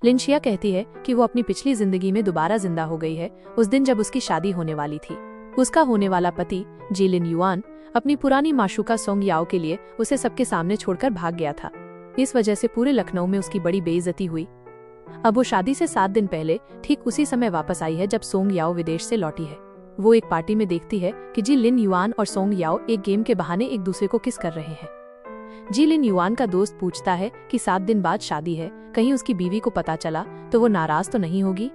लिनशिया कहती है कि वो अपनी पिछली जिंदगी में दोबारा जिंदा हो गई है, उस दिन जब उसकी शादी होने वाली थी। उसका होने वाला पति जी लिन युआन अपनी पुरानी माशूका सोंग याओ के लिए उसे सबके सामने छोड़कर भाग गया था। इस वजह से पूरे लखनऊ में उसकी बड़ी बेइज्जती हुई। अब वो शादी से 7 दिन पहले ठीक उसी समय वापस आई है जब सोंग याओ विदेश से लौटी है। वो एक पार्टी में देखती है कि जी लिन युआन और सोंग याओ एक गेम के बहाने एक दूसरे को किस कर रहे हैं। जी लिन युआन का दोस्त पूछता है कि 7 दिन बाद शादी है, कहीं उसकी बीवी को पता चला तो वो नाराज तो नहीं होगी।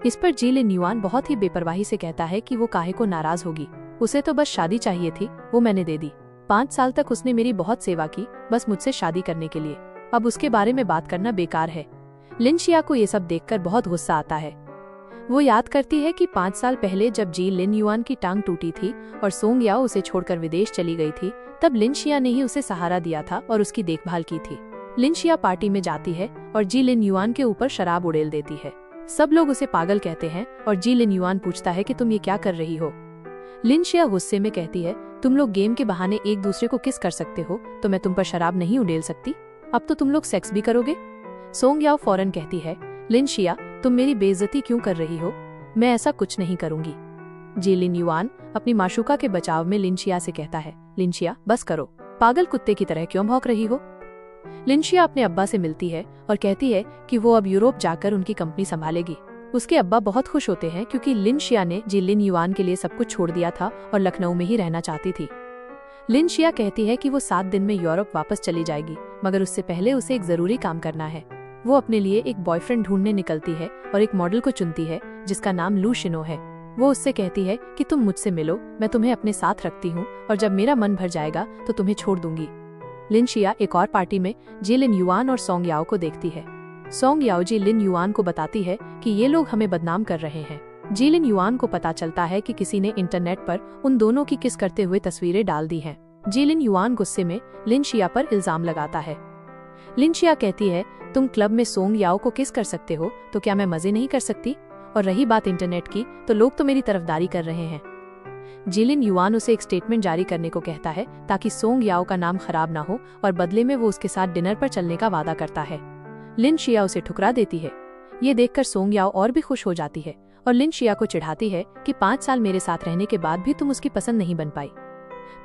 इस पर जी लिन युआन बहुत ही बेपरवाही से कहता है कि वो काहे को नाराज होगी, उसे तो बस शादी चाहिए थी, वो मैंने दे दी। 5 साल तक उसने मेरी बहुत सेवा की, बस मुझसे शादी करने के लिए, अब उसके बारे में बात करना बेकार है। लिनशिया को ये सब देखकर बहुत गुस्सा आता है। वो याद करती है कि 5 साल पहले जब जी लिन युआन की टांग टूटी थी और सोंग याओ उसे छोड़कर विदेश चली गई थी, तब लिनशिया ने ही उसे सहारा दिया था और उसकी देखभाल की थी। लिनशिया पार्टी में जाती है और जी लिन युआन के ऊपर शराब उड़ेल देती है। सब लोग उसे पागल कहते हैं और जी लिन युआन पूछता है कि तुम ये क्या कर रही हो। लिनशिया गुस्से में कहती है, तुम लोग गेम के बहाने एक दूसरे को किस कर सकते हो, तो मैं तुम पर शराब नहीं उड़ेल सकती? अब तो तुम लोग सेक्स भी करोगे? सोंग याओ फौरन कहती है, लिनशिया तुम मेरी बेइज्जती क्यों कर रही हो, मैं ऐसा कुछ नहीं करूंगी। जी लिन युआन अपनी माशूका के बचाव में लिनशिया से कहता है, लिनशिया बस करो, पागल कुत्ते की तरह क्यों भौंक रही हो। लिनशिया अपने अब्बा से मिलती है और कहती है कि वो अब यूरोप जाकर उनकी कंपनी संभालेगी। उसके अब्बा बहुत खुश होते हैं क्योंकि लिनशिया ने जी लिन युआन के लिए सब कुछ छोड़ दिया था और लखनऊ में ही रहना चाहती थी। लिनशिया कहती है कि वो 7 दिन में यूरोप वापस चली जाएगी, मगर उससे पहले उसे एक जरूरी काम करना है। वो अपने लिए एक बॉयफ्रेंड ढूंढने निकलती है और एक मॉडल को चुनती है जिसका नाम लू शिनो है। वो उससे कहती है कि तुम मुझसे मिलो, मैं तुम्हें अपने साथ रखती हूँ और जब मेरा मन भर जाएगा तो तुम्हें छोड़ दूंगी। लिनशिया एक और पार्टी में जी लिन युआन और सोंग याओ को देखती है। सोंग याओ जी लिन युआन को बताती है कि ये लोग हमें बदनाम कर रहे हैं। जी लिन युआन को पता चलता है कि किसी ने इंटरनेट पर उन दोनों की किस करते हुए तस्वीरें डाल दी हैं। जी लिन युआन गुस्से में लिनशिया पर इल्जाम लगाता है। लिनशिया कहती है, तुम क्लब में सोंग याओ को किस कर सकते हो तो क्या मैं मजे नहीं कर सकती? और रही बात इंटरनेट की, तो लोग तो मेरी तरफदारी कर रहे हैं। जी लिन युआन उसे एक स्टेटमेंट जारी करने को कहता है ताकि सोंग याओ का नाम खराब ना हो और बदले में वो उसके साथ डिनर पर चलने का वादा करता है। लिनशिया उसे ठुकरा देती है। ये देखकर सोंग याओ और भी खुश हो जाती है और लिनशिया को चिढ़ाती है कि 5 साल मेरे साथ रहने के बाद भी तुम उसकी पसंद नहीं बन पाई।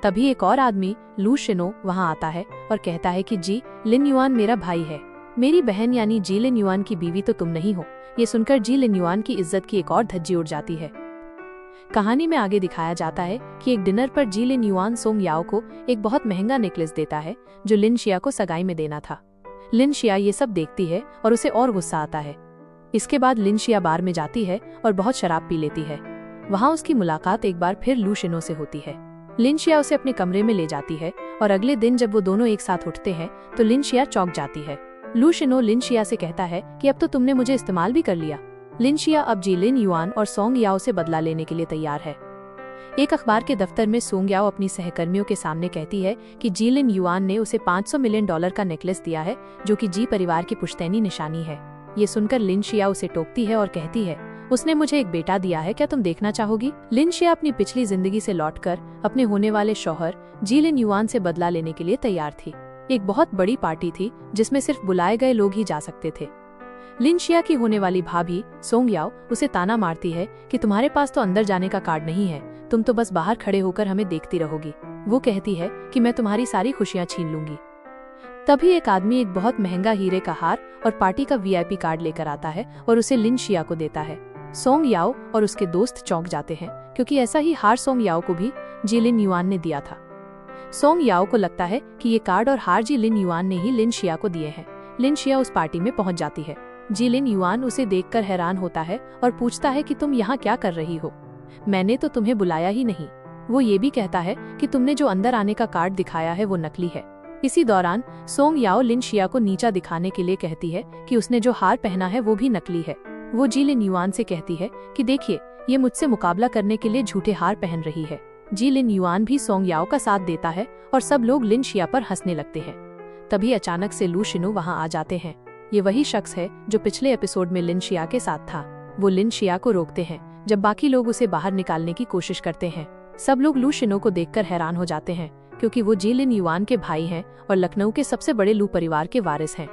तभी एक और आदमी लू शिनो वहाँ आता है और कहता है कि जी लिन युआन मेरा भाई है, मेरी बहन यानी जी लिन युआन की बीवी तो तुम नहीं हो। ये सुनकर जी लिन युआन की इज्जत की एक और धज्जी उड़ जाती है। कहानी में आगे दिखाया जाता है कि एक डिनर पर जी लिन युआन सोंग याओ को एक बहुत महंगा नेकलेस देता है जो लिनशिया को सगाई में देना था। लिनशिया ये सब देखती है और उसे और गुस्सा आता है। इसके बाद लिनशिया बार में जाती है और बहुत शराब पी लेती है। वहाँ उसकी मुलाकात एक बार फिर लू शिनो से होती है। लिनशिया उसे अपने कमरे में ले जाती है और अगले दिन जब वो दोनों एक साथ उठते हैं तो लिनशिया चौंक जाती है। लू शिनो लिनशिया से कहता है कि अब तो तुमने मुझे इस्तेमाल भी कर लिया। लिनशिया अब जी लिन युआन और सोंग याओ से बदला लेने के लिए तैयार है। एक अखबार के दफ्तर में सोंग याओ अपनी सहकर्मियों के सामने कहती है कि जी लिन युआन ने उसे $500 मिलियन का नेकलेस दिया है जो कि जी परिवार की पुश्तैनी निशानी है। ये सुनकर लिनशिया उसे टोकती है और कहती है, उसने मुझे एक बेटा दिया है, क्या तुम देखना चाहोगी? लिनशिया अपनी पिछली जिंदगी से लौटकर अपने होने वाले शौहर जी लिन युआन से बदला लेने के लिए तैयार थी। एक बहुत बड़ी पार्टी थी जिसमें सिर्फ बुलाए गए लोग ही जा सकते थे। लिनशिया की होने वाली भाभी सोंग याओ उसे ताना मारती है कि तुम्हारे पास तो अंदर जाने का कार्ड नहीं है, तुम तो बस बाहर खड़े होकर हमें देखती रहोगी। वो कहती है कि मैं तुम्हारी सारी खुशियां छीन लूंगी। तभी एक आदमी एक बहुत महंगा हीरे का हार और पार्टी का VIP कार्ड लेकर आता है और उसे लिनशिया को देता है। सोंग याओ और उसके दोस्त चौंक जाते हैं क्योंकि ऐसा ही हार सोंग याओ को भी जी लिन युआन ने दिया था। सोंग याओ को लगता है कि ये कार्ड और हार जी लिन युआन ने ही लिनशिया को दिए हैं। लिनशिया उस पार्टी में पहुंच जाती है। जी लिन युआन उसे देखकर हैरान होता है और पूछता है कि तुम यहाँ क्या कर रही हो, मैंने तो तुम्हें बुलाया ही नहीं। वो ये भी कहता है कि तुमने जो अंदर आने का कार्ड दिखाया है वो नकली है। इसी दौरान सोंग याओ लिनशिया को नीचा दिखाने के लिए कहती है कि उसने जो हार पहना है वो भी नकली है। वो जी लिन युआन से कहती है कि देखिए, ये मुझसे मुकाबला करने के लिए झूठे हार पहन रही है। जी लिन युआन भी सोंग याओ का साथ देता है और सब लोग लिनशिया पर हंसने लगते हैं। तभी अचानक से लू शिनो वहाँ आ जाते हैं। ये वही शख्स है जो पिछले एपिसोड में लिनशिया के साथ था। वो लिनशिया को रोकते हैं जब बाकी लोग उसे बाहर निकालने की कोशिश करते हैं। सब लोग लू शिनो को देखकर हैरान हो जाते हैं क्योंकि वो जी लिन युआन के भाई हैं और लखनऊ के सबसे बड़े लू परिवार के वारिस हैं।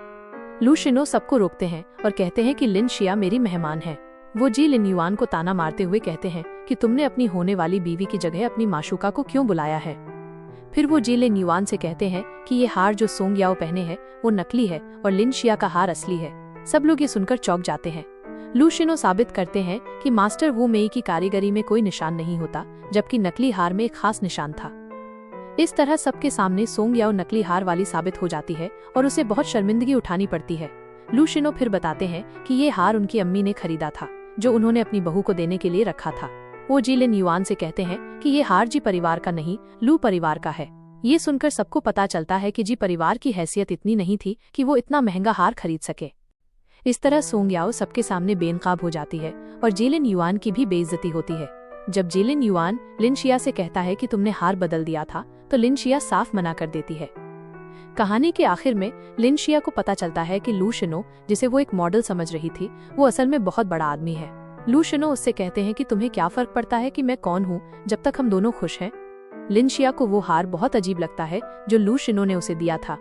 लू शिनो सबको रोकते हैं और कहते हैं कि लिन शिया मेरी मेहमान है। वो जी लिन युआन को ताना मारते हुए कहते हैं कि तुमने अपनी होने वाली बीवी की जगह अपनी माशूका को क्यों बुलाया है। फिर वो जी लिन युआन से कहते हैं कि ये हार जो सोंग याओ पहने है वो नकली है और लिन शिया का हार असली है। सब लोग ये सुनकर चौंक जाते हैं। लू शिनो साबित करते हैं कि मास्टर वू मेई की कारीगरी में कोई निशान नहीं होता, जबकि नकली हार में एक खास निशान था। इस तरह सबके सामने सोंग याओ नकली हार वाली साबित हो जाती है और उसे बहुत शर्मिंदगी उठानी पड़ती है। लू शिनो फिर बताते हैं कि ये हार उनकी अम्मी ने खरीदा था, जो उन्होंने अपनी बहू को देने के लिए रखा था। वो जी लिन युआन से कहते हैं कि ये हार जी परिवार का नहीं, लू परिवार का है। ये सुनकर सबको पता चलता है कि जी परिवार की हैसियत इतनी नहीं थी कि वो इतना महंगा हार खरीद सके। इस तरह सोंग याओ सबके सामने बेनकाब हो जाती है और जी लिन युआन की भी बेइज्जती होती है। जब जी लिन युआन लिन शिया से कहता है कि तुमने हार बदल दिया था, तो लिन शिया साफ मना कर देती है। कहानी के आखिर में लिन शिया को पता चलता है कि लू शिनो, जिसे वो एक मॉडल समझ रही थी, वो असल में बहुत बड़ा आदमी है। लू शिनो उससे कहते हैं कि तुम्हें क्या फर्क पड़ता है कि मैं कौन हूँ, जब तक हम दोनों खुश हैं। लिन शिया को वो हार बहुत अजीब लगता है जो लू शिनो ने उसे दिया था।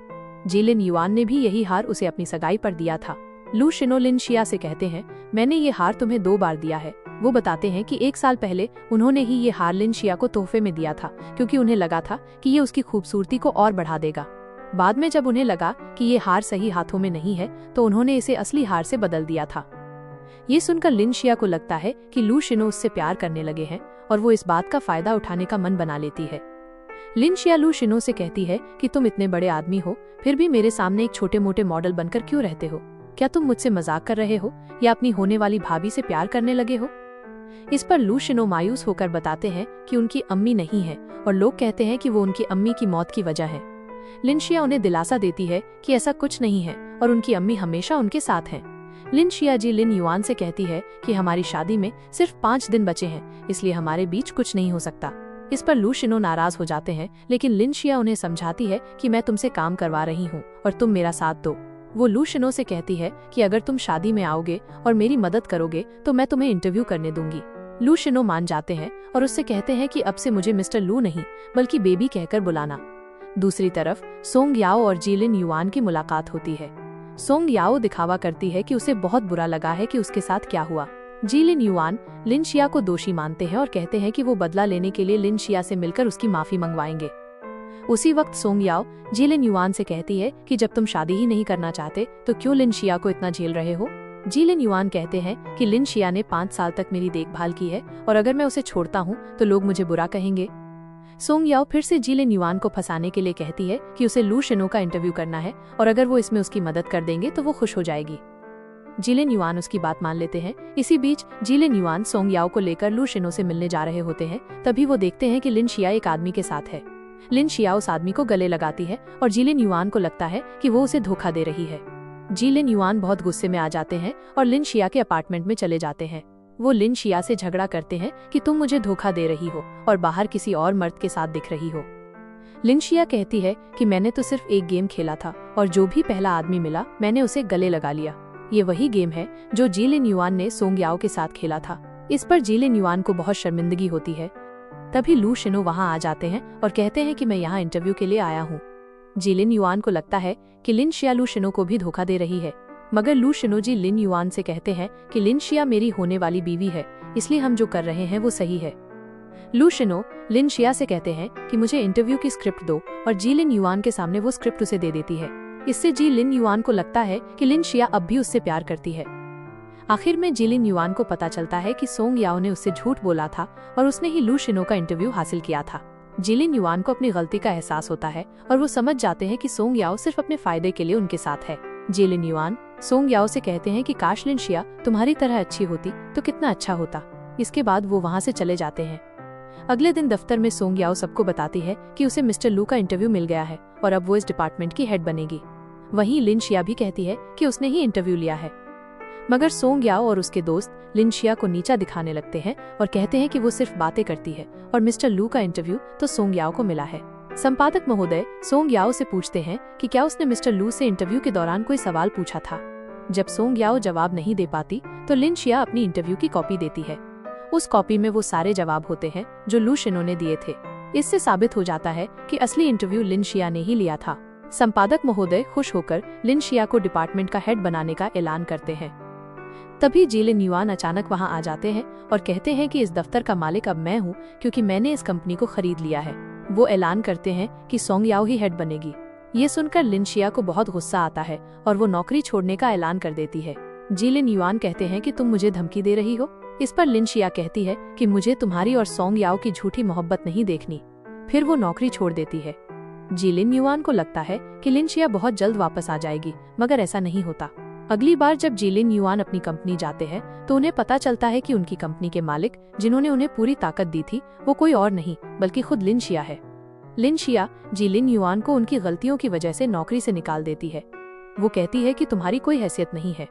जी लिन युआन ने भी यही हार उसे अपनी सगाई पर दिया था। लू शिनो लिन शिया से कहते हैं, मैंने ये हार तुम्हें 2 बार दिया है। वो बताते हैं कि 1 साल पहले उन्होंने ही ये हार लिन शिया को तोहफे में दिया था, क्योंकि उन्हें लगा था कि ये उसकी खूबसूरती को और बढ़ा देगा। बाद में जब उन्हें लगा कि ये हार सही हाथों में नहीं है, तो उन्होंने इसे असली हार से बदल दिया था। ये सुनकर लिन शिया को लगता है कि लू शिनो उससे प्यार करने लगे हैं और वो इस बात का फायदा उठाने का मन बना लेती है। लिन शिया लू शिनो से कहती है कि तुम इतने बड़े आदमी हो, फिर भी मेरे सामने एक छोटे मोटे मॉडल बनकर क्यों रहते हो? क्या तुम मुझसे मजाक कर रहे हो या अपनी होने वाली भाभी से प्यार करने लगे हो? इस पर लू शिनो मायूस होकर बताते हैं कि उनकी अम्मी नहीं है और लोग कहते हैं कि वो उनकी अम्मी की मौत की वजह है। लिन शिया उन्हें दिलासा देती है कि ऐसा कुछ नहीं है और उनकी अम्मी हमेशा उनके साथ हैं। लिन शिया जी लिन युआन से कहती है कि हमारी शादी में सिर्फ 5 दिन बचे हैं, इसलिए हमारे बीच कुछ नहीं हो सकता। इस पर लू शिनो नाराज हो जाते हैं, लेकिन लिन शिया उन्हें समझाती है कि मैं तुमसे काम करवा रही हूँ और तुम मेरा साथ दो। वो लू शिनो से कहती है कि अगर तुम शादी में आओगे और मेरी मदद करोगे तो मैं तुम्हें इंटरव्यू करने दूंगी। लू शिनो मान जाते हैं और उससे कहते हैं कि अब से मुझे मिस्टर लू नहीं बल्कि बेबी कहकर बुलाना। दूसरी तरफ सोंग याओ और जी लिन युआन की मुलाकात होती है। सोंग याओ दिखावा करती है कि उसे बहुत बुरा लगा है कि उसके साथ क्या हुआ। जी लिन युआन लिन शिया को दोषी मानते हैं और कहते हैं कि वो बदला लेने के लिए लिन शिया से मिलकर उसकी माफी मंगवाएंगे। उसी वक्त सोंग याओ जी लिन युआन से कहती है कि जब तुम शादी ही नहीं करना चाहते तो क्यों लिन शिया को इतना झेल रहे हो? जी लिन युआन कहते हैं कि लिन शिया ने 5 साल तक मेरी देखभाल की है और अगर मैं उसे छोड़ता हूँ तो लोग मुझे बुरा कहेंगे। सोंग याओ फिर से जी लिन युआन को फंसाने के लिए कहती है कि उसे लू शिनो का इंटरव्यू करना है और अगर वो इसमें उसकी मदद कर देंगे तो वो खुश हो जाएगी। जी लिन युआन उसकी बात मान लेते हैं। इसी बीच जी लिन युआन सोंग याओ को लेकर लू शिनो से मिलने जा रहे होते हैं। तभी वो देखते हैं कि लिन शिया एक आदमी के साथ है। लिन शिया उस आदमी को गले लगाती है और जी लिन युआन को लगता है कि वो उसे धोखा दे रही है। जी लिन युआन बहुत गुस्से में आ जाते हैं और लिन शिया के अपार्टमेंट में चले जाते हैं। वो लिन शिया से झगड़ा करते हैं कि तुम मुझे धोखा दे रही हो और बाहर किसी और मर्द के साथ दिख रही हो। लिन शिया कहती है कि मैंने तो सिर्फ एक गेम खेला था और जो भी पहला आदमी मिला मैंने उसे गले लगा लिया। ये वही गेम है जो जी लिन युआन ने सोंग याओ के साथ खेला था। इस पर जी लिन युआन को बहुत शर्मिंदगी होती है। तभी लू शिनो वहाँ आ जाते हैं और कहते हैं कि मैं यहाँ इंटरव्यू के लिए आया हूँ। जी लिन युआन को लगता है कि लिन शिया लू शिनो को भी धोखा दे रही है, मगर लू शिनो जी लिन युआन से कहते हैं कि लिन शिया मेरी होने वाली बीवी है, इसलिए हम जो कर रहे हैं वो सही है। लू शिनो लिन शिया से कहते हैं कि मुझे इंटरव्यू की स्क्रिप्ट दो और जी लिन युआन के सामने वो स्क्रिप्ट उसे दे देती है। इससे जी लिन युआन को लगता है कि लिन शिया अब भी उससे प्यार करती है। आखिर में जी लिन युआन को पता चलता है कि सोंग याओ ने उससे झूठ बोला था और उसने ही लू शिनो का इंटरव्यू हासिल किया था। जी लिन युआन को अपनी गलती का एहसास होता है और वो समझ जाते हैं कि सोंग याओ सिर्फ अपने फायदे के लिए उनके साथ है। जी लिन युआन सोंग याओ से कहते हैं कि काश लिन शिया तुम्हारी तरह अच्छी होती तो कितना अच्छा होता। इसके बाद वो वहाँ से चले जाते हैं। अगले दिन दफ्तर में सोंग याओ सबको बताती है कि उसे मिस्टर लू का इंटरव्यू मिल गया है और अब वो इस डिपार्टमेंट की हेड बनेगी। वहीं लिन शिया भी कहती है कि उसने ही इंटरव्यू लिया है, मगर सोंग याओ और उसके दोस्त लिन शिया को नीचा दिखाने लगते हैं और कहते हैं कि वो सिर्फ बातें करती है और मिस्टर लू का इंटरव्यू तो सोंग याओ को मिला है। संपादक महोदय सोंग याओ से पूछते हैं कि क्या उसने मिस्टर लू से इंटरव्यू के दौरान कोई सवाल पूछा था। जब सोंग याओ जवाब नहीं दे पाती तो लिन शिया अपनी इंटरव्यू की कॉपी देती है। उस कॉपी में वो सारे जवाब होते हैं जो लू शिनो ने दिए थे। इससे साबित हो जाता है कि असली इंटरव्यू लिन शिया ने ही लिया था। संपादक महोदय खुश होकर लिन शिया को डिपार्टमेंट का हेड बनाने का ऐलान करते हैं। तभी जिलिन युआन अचानक वहां आ जाते हैं और कहते हैं कि इस दफ्तर का मालिक अब मैं हूं क्योंकि मैंने इस कंपनी को खरीद लिया है। वो ऐलान करते हैं कि सोंग याओ ही हेड बनेगी। ये सुनकर लिन शिया को बहुत गुस्सा आता है और वो नौकरी छोड़ने का ऐलान कर देती है। जिलिन युआन कहते हैं कि तुम मुझे धमकी दे रही हो। इस पर लिन शिया कहती है कि मुझे तुम्हारी और सोंग याओ की झूठी मोहब्बत नहीं देखनी। फिर वो नौकरी छोड़ देती है। जिलिन युआन को लगता है कि लिन शिया बहुत जल्द वापस आ जाएगी, मगर ऐसा नहीं होता। अगली बार जब जिलिन युआन अपनी कंपनी जाते हैं तो उन्हें पता चलता है कि उनकी कंपनी के मालिक, जिन्होंने उन्हें पूरी ताकत दी थी, वो कोई और नहीं बल्कि खुद लिन शिया है। लिन शिया जिलिन युआन को उनकी गलतियों की वजह से नौकरी से निकाल देती है। वो कहती है कि तुम्हारी कोई हैसियत नहीं है।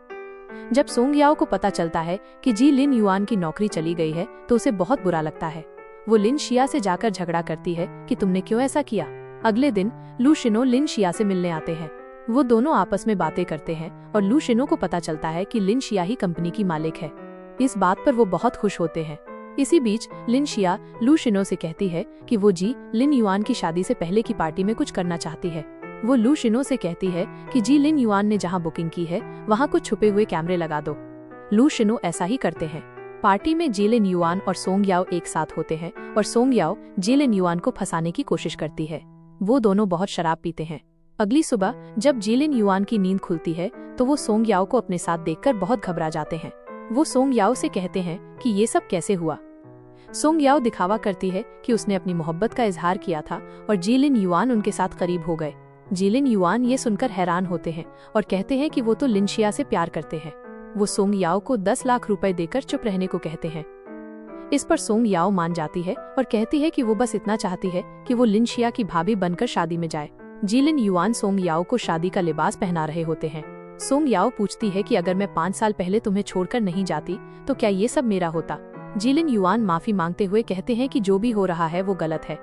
जब सोंग याओ को पता चलता है कि जिलिन युआन की नौकरी चली गई है तो उसे बहुत बुरा लगता है। वो लिन शिया से जाकर झगड़ा करती है कि तुमने क्यों ऐसा किया। अगले दिन लू शिनो लिन शिया से मिलने आते हैं। वो दोनों आपस में बातें करते हैं और लू शिनो को पता चलता है कि लिन शिया ही कंपनी की मालिक है। इस बात पर वो बहुत खुश होते हैं। इसी बीच लिन शिया लू शिनो से कहती है कि वो जिलिन युआन की शादी से पहले की पार्टी में कुछ करना चाहती है। वो लू शिनो से कहती है कि जिलिन युआन ने जहाँ बुकिंग की है वहाँ कुछ छुपे हुए कैमरे लगा दो। लू शिनो ऐसा ही करते हैं। पार्टी में जिलिन युआन और सोंग याओ एक साथ होते हैं और सोंग याओ जिलिन युआन को फंसाने की कोशिश करती है। वो दोनों बहुत शराब पीते हैं। अगली सुबह जब जिलिन युआन की नींद खुलती है तो वो सोंग याओ को अपने साथ देखकर बहुत घबरा जाते हैं। वो सोंग याओ से कहते हैं कि ये सब कैसे हुआ। सोंग याओ दिखावा करती है कि उसने अपनी मोहब्बत का इजहार किया था और जिलिन युआन उनके साथ करीब हो गए। जिलिन युआन ये सुनकर हैरान होते हैं और कहते हैं कि वो तो लिन शिया से प्यार करते हैं। वो सोंग याओ को 10 लाख रुपए देकर चुप रहने को कहते हैं। इस पर सोंग याओ मान जाती है और कहती है कि वो बस इतना चाहती है कि वो लिन शिया की भाभी बनकर शादी में जाए। जिलिन युआन सोंग याओ को शादी का लिबास पहना रहे होते हैं। सोंग याओ पूछती है कि अगर मैं 5 साल पहले तुम्हें छोड़कर नहीं जाती तो क्या ये सब मेरा होता। जिलिन युआन माफी मांगते हुए कहते हैं कि जो भी हो रहा है वो गलत है।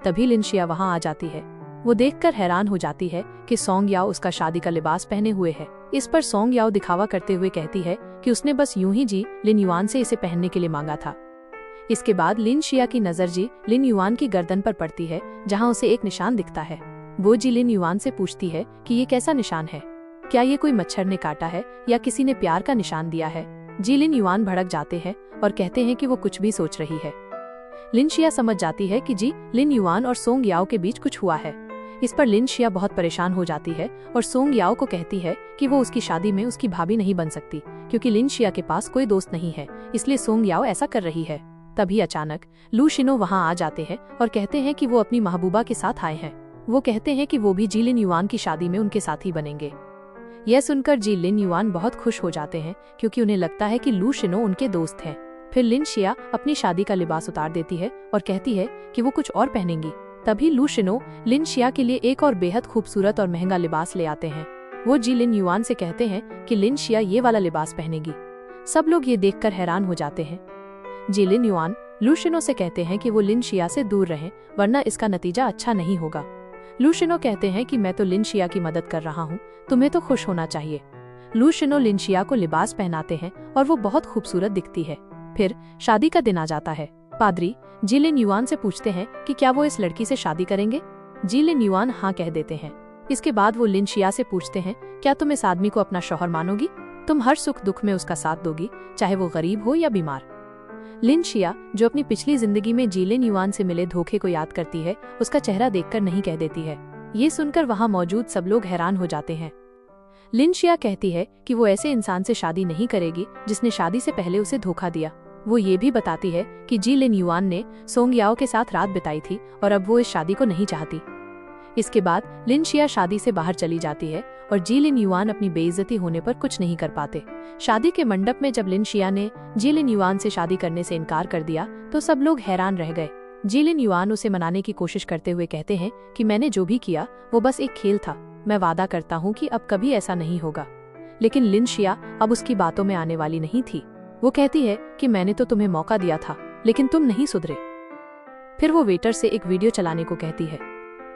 तभी लिन शिया वहाँ आ जाती है। वो देखकर हैरान हो जाती है कि सोंग याओ उसका शादी का लिबास पहने हुए है। इस पर सोंग याओ दिखावा करते हुए कहती है कि उसने बस यूं ही जिलिन युआन से इसे पहनने के लिए मांगा था। इसके बाद लिन शिया की नजर जिलिन युआन की गर्दन पर पड़ती है जहाँ उसे एक निशान दिखता है। वो जिलिन युआन से पूछती है कि ये कैसा निशान है, क्या ये कोई मच्छर ने काटा है या किसी ने प्यार का निशान दिया है। जिलिन युआन भड़क जाते हैं और कहते हैं कि वो कुछ भी सोच रही है। लिन शिया समझ जाती है कि जिलिन युआन और सोंग याओ के बीच कुछ हुआ है। इस पर लिन शिया बहुत परेशान हो जाती है और सोंग याओ को कहती है कि वो उसकी शादी में उसकी भाभी नहीं बन सकती क्योंकि लिन शिया के पास कोई दोस्त नहीं है, इसलिए सोंग याओ ऐसा कर रही है। तभी अचानक लू शिनो वहाँ आ जाते हैं और कहते हैं कि वो अपनी महबूबा के साथ आए हैं। वो कहते हैं कि वो भी जिलिन युआन की शादी में उनके साथ ही बनेंगे। यह सुनकर जिलिन युआन बहुत खुश हो जाते हैं क्योंकि उन्हें लगता है कि लू शिनो उनके दोस्त हैं। फिर लिन शिया अपनी शादी का लिबास उतार देती है और कहती है कि वो कुछ और पहनेंगी। तभी लू शिनो लिन शिया के लिए एक और बेहद खूबसूरत और महंगा लिबास ले आते हैं। वो जिलिन युआन से कहते हैं कि लिन शिया ये वाला लिबास पहनेगी। सब लोग ये देखकर हैरान हो जाते हैं। जिलिन युआन लू शिनो से कहते हैं कि वो लिन शिया से दूर रहें वरना इसका नतीजा अच्छा नहीं होगा। लू शिनो कहते हैं कि मैं तो लिन शिया की मदद कर रहा हूँ, तुम्हें तो खुश होना चाहिए। लू शिनो लिन शिया को लिबास पहनाते हैं और वो बहुत खूबसूरत दिखती है। फिर शादी का दिन आ जाता है। पादरी जिलिन युआन से पूछते हैं कि क्या वो इस लड़की से शादी करेंगे। जिलिन युआन हाँ कह देते हैं। इसके बाद वो लिन शिया से पूछते हैं, क्या तुम इस आदमी को अपना शौहर मानोगी? तुम हर सुख दुख में उसका साथ दोगी, चाहे वो गरीब हो या बीमार। लिन शिया, जो अपनी पिछली जिंदगी में जिलिन युआन से मिले धोखे को याद करती है, उसका चेहरा देखकर नहीं कह देती है। ये सुनकर वहाँ मौजूद सब लोग हैरान हो जाते हैं। लिन शिया कहती है कि वो ऐसे इंसान से शादी नहीं करेगी जिसने शादी से पहले उसे धोखा दिया। वो ये भी बताती है कि जिलिन युआन ने सोंग याओ के साथ रात बिताई थी और अब वो इस शादी को नहीं चाहती। इसके बाद लिन शिया शादी से बाहर चली जाती है और जिलिन युआन अपनी बेइज्जती होने पर कुछ नहीं कर पाते। शादी के मंडप में जब लिन शिया ने जिलिन युआन से शादी करने से इनकार कर दिया तो सब लोग हैरान रह गए। जिलिन युआन उसे मनाने की कोशिश करते हुए कहते हैं कि मैंने जो भी किया वो बस एक खेल था, मैं वादा करता हूँ कि अब कभी ऐसा नहीं होगा। लेकिन लिन शिया अब उसकी बातों में आने वाली नहीं थी। वो कहती है कि मैंने तो तुम्हें मौका दिया था लेकिन तुम नहीं सुधरे। फिर वो वेटर से एक वीडियो चलाने को कहती है।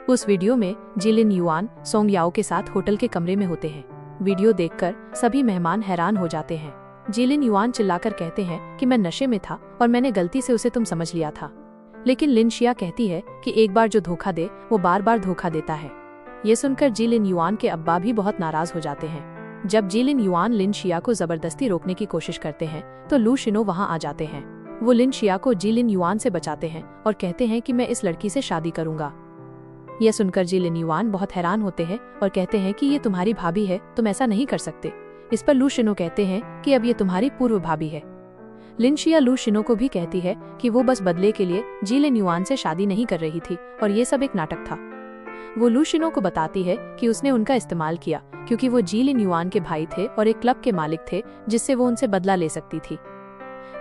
उस वीडियो में जिलिन युआन सोंग याओ के साथ होटल के कमरे में होते हैं। वीडियो देखकर सभी मेहमान हैरान हो जाते हैं। जिलिन युआन चिल्लाकर कहते हैं कि मैं नशे में था और मैंने गलती से उसे तुम समझ लिया था। लेकिन लिन शिया कहती है कि एक बार जो धोखा दे वो बार बार धोखा देता है। ये सुनकर जी लिन युआन के अब्बा भी बहुत नाराज हो जाते हैं। जब जी लिन युआन लिन शिया को जबरदस्ती रोकने की कोशिश करते हैं तो लू शिनो वहां आ जाते हैं। वो लिन शिया को जी लिन युआन से बचाते हैं और कहते हैं कि मैं इस लड़की से शादी करूंगा। यह सुनकर जी लिन युआन बहुत हैरान होते हैं और कहते हैं कि ये तुम्हारी भाभी है, तुम ऐसा नहीं कर सकते। इस पर लू शिनो कहते हैं कि अब ये तुम्हारी पूर्व भाभी है। लिन शिया लू शिनो को भी कहती है कि वो बस बदले के लिए जी लिन युआन से शादी नहीं कर रही थी और ये सब एक नाटक था। वो लू शिनो को बताती है कि उसने उनका इस्तेमाल किया क्योंकि वो जी लिन युआन के भाई थे और एक क्लब के मालिक थे जिससे वो उनसे बदला ले सकती थी।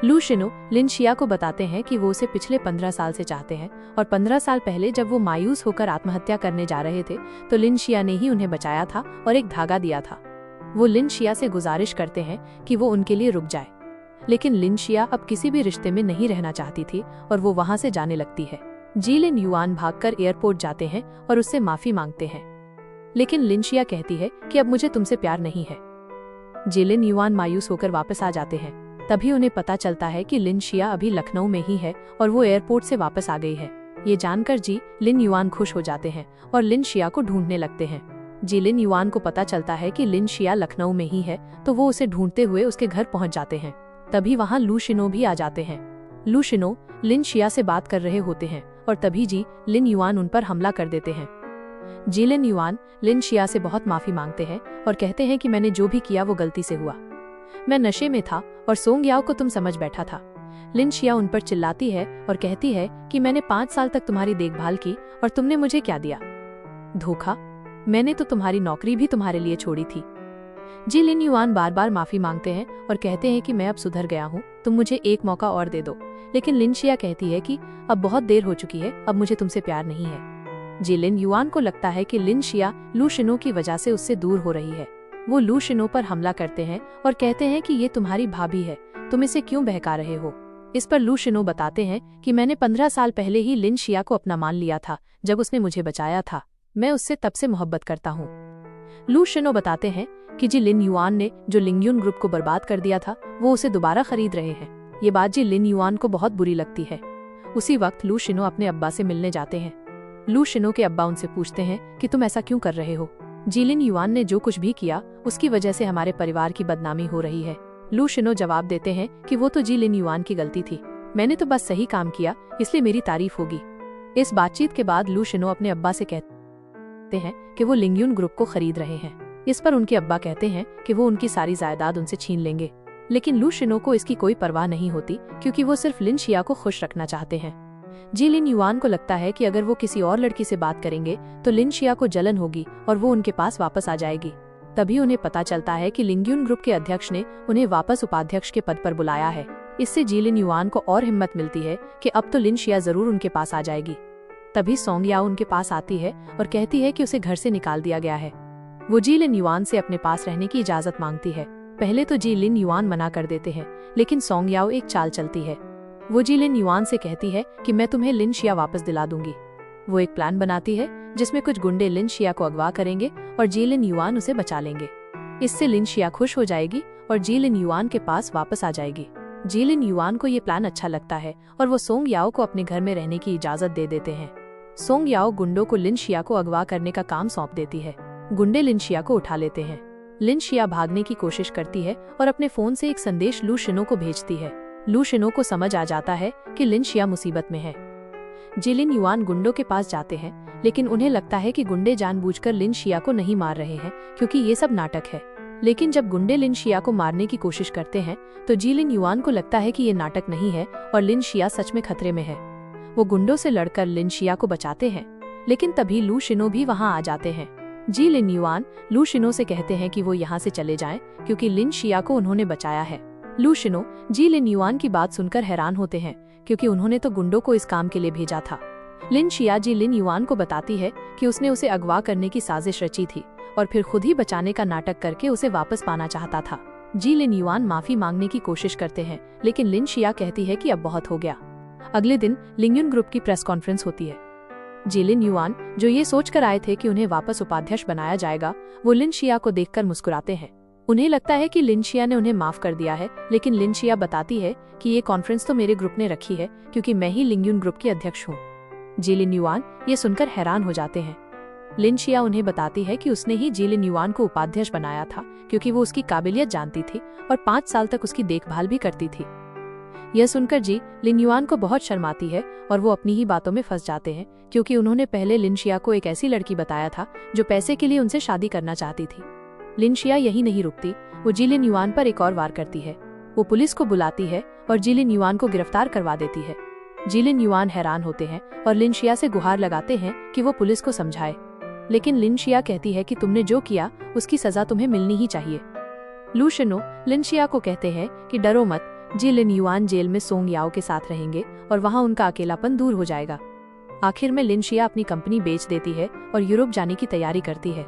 लू शिनो लिन शिया को बताते हैं कि वो उसे पिछले 15 साल से चाहते हैं और 15 साल पहले जब वो मायूस होकर आत्महत्या करने जा रहे थे तो लिन शिया ने ही उन्हें बचाया था और एक धागा दिया था। वो लिन शिया से गुजारिश करते हैं कि वो उनके लिए रुक जाए, लेकिन लिन शिया अब किसी भी रिश्ते में नहीं रहना चाहती थी और वो वहां से जाने लगती है। जी लिन युआन भागकर एयरपोर्ट जाते हैं और उससे माफी मांगते हैं, लेकिन लिन शिया कहती है कि अब मुझे तुमसे प्यार नहीं है। जी लिन युआन मायूस होकर वापस आ जाते हैं। तभी उन्हें पता चलता है कि लिन शिया अभी लखनऊ में ही है और वो एयरपोर्ट से वापस आ गई है। ये जानकर जी लिन युआन खुश हो जाते हैं और लिन शिया को ढूंढने लगते हैं। जी लिन युआन को पता चलता है कि लिन शिया लखनऊ में ही है तो वो उसे ढूंढते हुए उसके घर पहुंच जाते हैं। तभी वहां लू शिनो भी आ जाते हैं। लू शिनो लिन शिया से बात कर रहे होते हैं और तभी जी लिन युआन उन पर हमला कर देते हैं। जी लिन युआन लिन शिया से बहुत माफी मांगते हैं और कहते हैं कि मैंने जो भी किया वो गलती से हुआ, मैं नशे में था और सोंग याओ को तुम समझ बैठा था। लिन शिया उन पर चिल्लाती है और कहती है कि मैंने 5 साल तक तुम्हारी देखभाल की और तुमने मुझे क्या दिया? धोखा। मैंने तो तुम्हारी नौकरी भी तुम्हारे लिए छोड़ी थी। जी लिन युआन बार बार माफी मांगते हैं और कहते हैं कि मैं अब सुधर गया हूँ, तुम मुझे एक मौका और दे दो। लेकिन लिन शिया कहती है कि अब बहुत देर हो चुकी है, अब मुझे तुमसे प्यार नहीं है। जी लिन युआन को लगता है कि लिन शिया लू शिनो की वजह से उससे दूर हो रही है। वो लू शिनो पर हमला करते हैं और कहते हैं कि ये तुम्हारी भाभी है, तुम इसे क्यों बहका रहे हो? इस पर लू शिनो बताते हैं कि मैंने 15 साल पहले ही लिन शिया को अपना मान लिया था जब उसने मुझे बचाया था, मैं उससे तब से मोहब्बत करता हूँ। लू शिनो बताते हैं कि जी लिन युआन ने जो लिंगयुन ग्रुप को बर्बाद कर दिया था वो उसे दोबारा खरीद रहे हैं। ये बात जी लिन युआन को बहुत बुरी लगती है। उसी वक्त लू शिनो अपने अब्बा से मिलने जाते हैं। लू शिनो के अब्बा उनसे पूछते हैं कि तुम ऐसा क्यों कर रहे हो? जी लिन युआन ने जो कुछ भी किया उसकी वजह से हमारे परिवार की बदनामी हो रही है। लू शिनो जवाब देते हैं कि वो तो जी लिन युआन की गलती थी, मैंने तो बस सही काम किया इसलिए मेरी तारीफ होगी। इस बातचीत के बाद लू शिनो अपने अब्बा से कहते हैं कि वो लिंगयुन ग्रुप को खरीद रहे हैं। इस पर उनके अब्बा कहते हैं कि वो उनकी सारी जायदाद उनसे छीन लेंगे, लेकिन लू शिनो को इसकी कोई परवाह नहीं होती क्योंकि वो सिर्फ लिन शिया को खुश रखना चाहते हैं। जी लिन युआन को लगता है कि अगर वो किसी और लड़की से बात करेंगे तो लिन शिया को जलन होगी और वो उनके पास वापस आ जाएगी। तभी उन्हें पता चलता है कि लिंगयुन ग्रुप के अध्यक्ष ने उन्हें वापस उपाध्यक्ष के पद पर बुलाया है। इससे जी लिन युआन को और हिम्मत मिलती है कि अब तो लिन शिया जरूर उनके पास आ जाएगी। तभी सोंग याओ उनके पास आती है और कहती है कि उसे घर से निकाल दिया गया है। वो जी लिन युआन से अपने पास रहने की इजाजत मांगती है। पहले तो जी लिन युआन मना कर देते हैं, लेकिन सोंग याओ एक चाल चलती है। वो जी लिन युआन से कहती है कि मैं तुम्हें लिन शिया वापस दिला दूंगी। वो एक प्लान बनाती है जिसमें कुछ गुंडे लिन शिया को अगवा करेंगे और जी लिन युआन उसे बचा लेंगे। इससे लिन शिया खुश हो जाएगी और जी लिन युआन के पास वापस आ जाएगी। जी लिन युआन को ये प्लान अच्छा लगता है और वो सोंग याओ को अपने घर में रहने की इजाजत दे देते हैं। सोंग याओ गुंडों को लिन शिया को अगवा करने का काम सौंप देती है। गुंडे लिन शिया को उठा लेते हैं। लिन शिया भागने की कोशिश करती है और अपने फोन से एक संदेश लू शिनो को भेजती है। लू शिनो को समझ आ जाता है कि लिन शिया मुसीबत में है। जी लिन युआन गुंडों के पास जाते हैं, लेकिन उन्हें लगता है कि गुंडे जानबूझकर लिन शिया को नहीं मार रहे हैं क्योंकि ये सब नाटक है। लेकिन जब गुंडे लिन शिया को मारने की कोशिश करते हैं तो जी लिन युआन को लगता है कि ये नाटक नहीं है और लिन शिया सच में खतरे में है। वो गुंडों से लड़कर लिन शिया को बचाते हैं, लेकिन तभी लू शिनो भी वहां आ जाते हैं। जी लिन युआन लू शिनो से कहते हैं कि वो यहाँ से चले जाएं क्योंकि लिन शिया को उन्होंने बचाया है। लू शिनो जी लिन युआन की बात सुनकर हैरान होते हैं क्योंकि उन्होंने तो गुंडों को इस काम के लिए भेजा था। लिन शिया जी लिन युआन को बताती है कि उसने उसे अगवा करने की साजिश रची थी और फिर खुद ही बचाने का नाटक करके उसे वापस पाना चाहता था। जी लिन युआन माफी मांगने की कोशिश करते हैं, लेकिन लिन शिया कहती है कि अब बहुत हो गया। अगले दिन लिंगयुन ग्रुप की प्रेस कॉन्फ्रेंस होती है। जी लिन युआन जो ये सोचकर आए थे कि उन्हें वापस उपाध्यक्ष बनाया जाएगा, वो लिन शिया को देखकर मुस्कुराते हैं। उन्हें लगता है कि लिन शिया ने उन्हें माफ कर दिया है, लेकिन लिन शिया बताती है कि ये कॉन्फ्रेंस तो मेरे ग्रुप ने रखी है क्योंकि मैं ही लिंगयुन ग्रुप की अध्यक्ष हूँ। जी लिन युआन ये सुनकर हैरान हो जाते हैं। लिन शिया उन्हें बताती है कि उसने ही जिलिन युआन को उपाध्यक्ष बनाया था क्योंकि वो उसकी काबिलियत जानती थी और 5 साल तक उसकी देखभाल भी करती थी। यह सुनकर लिन युआन को बहुत शर्म आती है और वो अपनी ही बातों में फंस जाते हैं क्योंकि उन्होंने पहले लिन शिया को एक ऐसी लड़की बताया था जो पैसे के लिए उनसे शादी करना चाहती थी। लिन शिया यही नहीं रुकती, वो जिलिन युआन पर एक और वार करती है। वो पुलिस को बुलाती है और जिलिन युआन को गिरफ्तार करवा देती है। जिलिन युआन हैरान होते हैं और लिन शिया से गुहार लगाते हैं कि वो पुलिस को समझाए, लेकिन लिन शिया कहती है कि तुमने जो किया उसकी सजा तुम्हें मिलनी ही चाहिए। लू शिनो लिन शिया को कहते हैं कि डरो मत, जिलिन युआन जेल में सोंग याओ के साथ रहेंगे और वहाँ उनका अकेलापन दूर हो जाएगा। आखिर में लिन शिया अपनी कंपनी बेच देती है और यूरोप जाने की तैयारी करती है।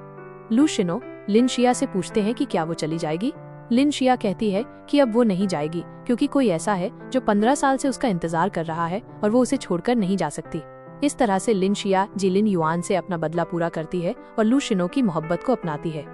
लू शिनो लिन शिया से पूछते हैं कि क्या वो चली जाएगी। लिन शिया कहती है कि अब वो नहीं जाएगी क्योंकि कोई ऐसा है जो 15 साल से उसका इंतजार कर रहा है और वो उसे छोड़कर नहीं जा सकती। इस तरह से लिन शिया जिलिन युआन से अपना बदला पूरा करती है और लू शिनो की मोहब्बत को अपनाती है।